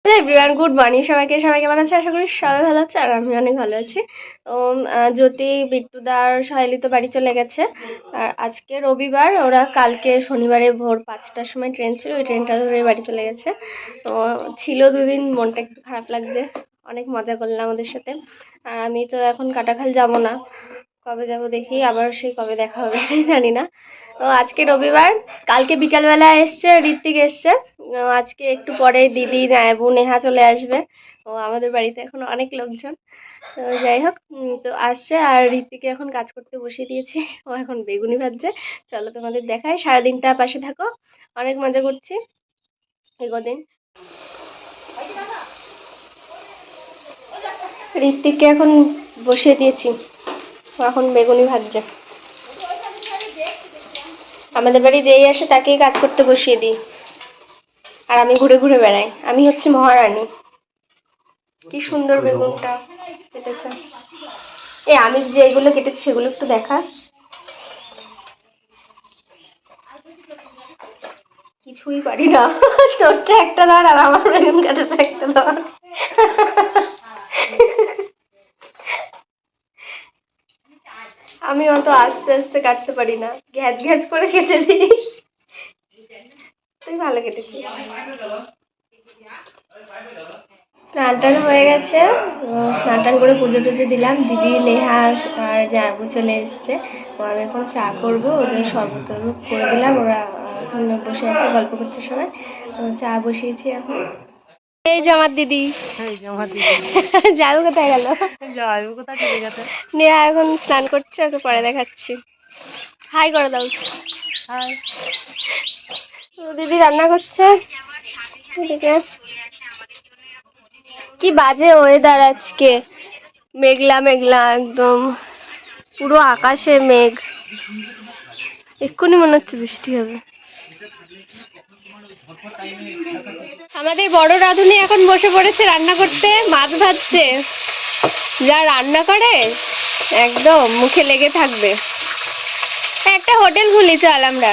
Hello everyone, good morning সবাইকে। সবাই কেমন আছে? আশা করি সবাই ভালো আছে আর আমি অনেক ভালো আছি। তো জ্যোতি, বিট্টুদার সহেলি তো বাড়ি চলে গেছে। আর আজকে রবিবার, ওরা কালকে শনিবারে ভোর 5টার সময় ট্রেন ছিল, ওই ট্রেনটা ধরে বাড়ি চলে গেছে। তো ছিল দুদিন, মনটা একটু খারাপ লাগছে। অনেক মজা করলাম ওদের সাথে। আর আমি তো এখন কাটাখাল যাব না, কবে যাব দেখি, আবার সেই কবে দেখা হবে জানি না। তো আজকে রবিবার, কালকে বিকালবেলা এসছে ঋত্বিক এসছে। আজকে একটু পরে দিদি, জায়াবু, নেহা চলে আসবে। ও আমাদের বাড়িতে এখন অনেক লোকজন। তো যাই হোক, তো আসছে। আর ঋত্বিকে এখন কাজ করতে বসিয়ে দিয়েছি, ও এখন বেগুনি ভাজছে। চলো তোমাদের দেখাই, সারাদিনটা পাশে থাকো। অনেক মজা করছি এই কদিন। ঋত্বিককে এখন বসিয়ে দিয়েছি, ও এখন বেগুনি ভাজছে। আমাদের বাড়ি যেই আসে তাকেই কাজ করতে বসিয়ে দিই, আর আমি ঘুরে ঘুরে বেড়াই। আমি হচ্ছে মহারানী। কি সুন্দর বেগুনটা কেটেছে। আমি যেগুলো কেটেছি সেগুলো একটু দেখা। কিছুই পারি না তোরটা একটা ধর, আর আমার বেগুন কাটাটা একটা ধর। আমি অত আস্তে আস্তে কাটতে পারি না, ঘ্যাচ ঘ্যাচ করে কেটে দিই। তুই ভালো কেটেছিস। স্নান টান হয়ে গেছে, স্নান টান করে পুজো টুজো দিলাম। দিদি, লেহা আর জাবু চলে এসছে। তো আমি এখন চা করবো, ওদের শরবত করে দিলাম। ওরা এখন বসে আছে, গল্প করছে সবাই। তো চা বসিয়েছি এখন। এই যে আমার দিদি। যাবো কোথায় গেল? নেহা এখন স্নান করছে, ওকে পরে দেখাচ্ছি। হাই করে দাও। হাই। দিদি রান্না করছে এদিকে। কি বাজে ওয়েদার আজকে, মেঘলা মেঘলা একদম, পুরো আকাশে মেঘ। এক্ষুনি মনে হচ্ছে বৃষ্টি হবে। আমাদের বড় রাঁধুনি এখন বসে পড়েছে রান্না করতে, মাছ ভাজছে। যা রান্না করে একদম মুখে লেগে থাকবে। একটা হোটেল খুলি চল, আমরা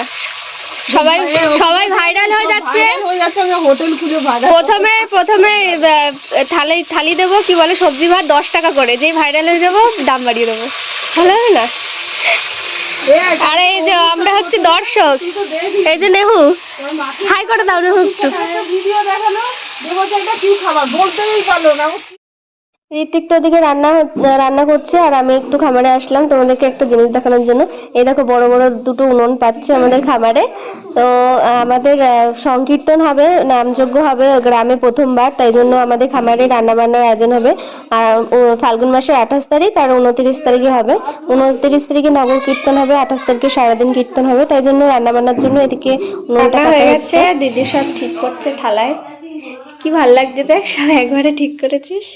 সবাই সবাই ভাইরাল হয়ে যাচ্ছে। প্রথমে প্রথমে থালি থালি দেবো, কি বলে, সবজি ভাত 10 টাকা করে। যেই ভাইরাল হয়ে যাবো দাম বাড়িয়ে দেবো, ভালো হবে না? আর এই যে আমরা হচ্ছে দর্শক। এই যে নেহু, হাই করে দাও নেহু একটু। ঋত্বিক তো ওদিকে রান্না করছে, আর আমি একটু খামারে আসলাম তোমাদেরকে একটা জিনিস দেখানোর জন্য। এই দেখো, বড় বড় দুটো উনুন পাচ্ছে আমাদের খামারে। তো আমাদের সংকীর্তন হবে, নামযজ্ঞ হবে গ্রামে প্রথমবার, তাই জন্য আমাদের খামারে রান্না বান্নার আয়োজন হবে। আর ফাল্গুন মাসের 28 তারিখ আর 29 তারিখে হবে। 29 তারিখে নগর কীর্তন হবে, 28 তারিখে সারাদিন কীর্তন হবে, তাই জন্য রান্না বান্নার জন্য এদিকে উনুনটা হয়ে গেছে। দিদি সব ঠিক করছে থালায়। কি ভাল লাগছে দেখ, সব একবারে ঠিক করেছিস।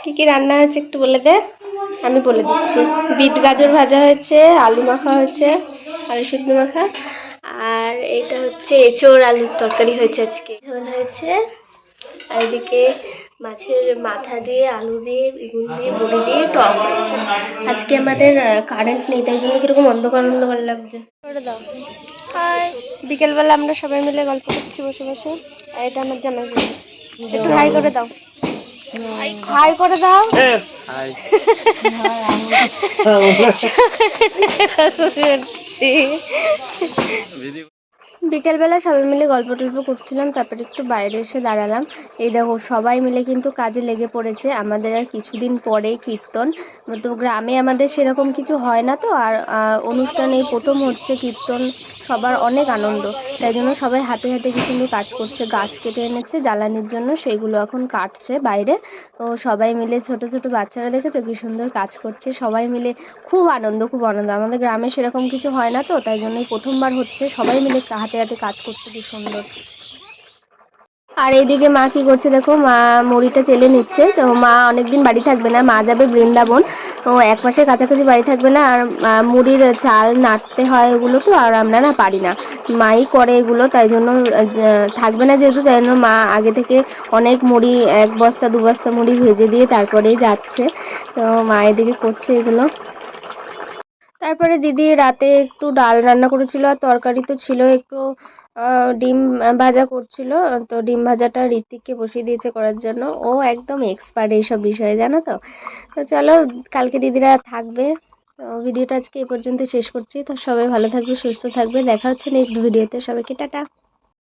কি কি রান্না হয়েছে একটু বলে দে, আমি বলে দিচ্ছি। বিট গাজর ভাজা হয়েছে, আলু মাখা হয়েছে, আলু সিদ্ধ মাখা। আর এটা হচ্ছে এঁচোড় আলুর তরকারি হয়েছে, আজকে ঝোল হয়েছে। আর এদিকে মাছের মাথা দিয়ে, আলু দিয়ে, বেগুন দিয়ে, বড়ি দিয়ে টক হয়েছে। আজকে আমাদের কারেন্ট নেই, তাই জন্য কিরকম অন্ধকার অন্ধকার লাগছে। করে দাও। হাই। বিকেলবেলা আমরা সবাই মিলে গল্প করছি বসে বসে। আর এটা আমার জামাই বাবু। একটু হাই করে দাও। হাই করে দাও। বিকেলবেলা সবাই মিলে গল্প টল্প করছিলাম, তারপরে একটু বাইরে এসে দাঁড়ালাম। এই দেখো, সবাই মিলে কিন্তু কাজে লেগে পড়েছে। আমাদের আর কিছুদিন পরে কীর্তন। তো গ্রামে আমাদের সেরকম কিছু হয় না, তো আর অনুষ্ঠানে প্রথম হচ্ছে কীর্তন। সবার অনেক আনন্দ, তাই জন্য সবাই হাতে হাতে কি সুন্দর কাজ করছে। গাছ কেটে এনেছে জ্বালানির জন্য, সেইগুলো এখন কাটছে বাইরে। তো সবাই মিলে, ছোট ছোট বাচ্চারা দেখেছো কি সুন্দর কাজ করছে, সবাই মিলে খুব আনন্দ, খুব আনন্দ। আমাদের গ্রামে সেরকম কিছু হয় না, তো তাই জন্যই প্রথমবার হচ্ছে। সবাই মিলে হাতে হাতে কাজ করছে, কি সুন্দর। আর এইদিকে মা কি করছে দেখো, মা মুড়িটা চেলে নিচ্ছে। তো মা অনেকদিন বাড়ি থাকবে না, মা যাবে বৃন্দাবন। তো 1 মাসের কাছাকাছি বাড়ি থাকবে না। আর মুড়ির চাল নাড়তে হয় ওগুলো, তো আর আমরা না পারি না, মাই করে এগুলো। তাই জন্য থাকবে না যেহেতু, তাই জন্য মা আগে থেকে অনেক মুড়ি, 1 বস্তা 2 বস্তা মুড়ি ভেজে দিয়ে তারপরেই যাচ্ছে। তো মা এদিকে করছে এগুলো। তারপরে দিদি রাতে একটু ডাল রান্না করেছিল, আর তরকারি তো ছিল একটু ডিম ভাজা করছিল। তো ডিম ভাজাটা ঋত্বিককে বসিয়ে দিয়েছে করার জন্য। ও একদম এক্সপার্ট এইসব বিষয়ে, জানো তো। তো চলো, কালকে দিদিরা থাকবে। তো ভিডিওটা আজকে এই পর্যন্ত শেষ করছি। তো সবাই ভালো থাকবে, সুস্থ থাকবে, দেখা হচ্ছে নেক্সট ভিডিওতে। সবাইকে টাটা।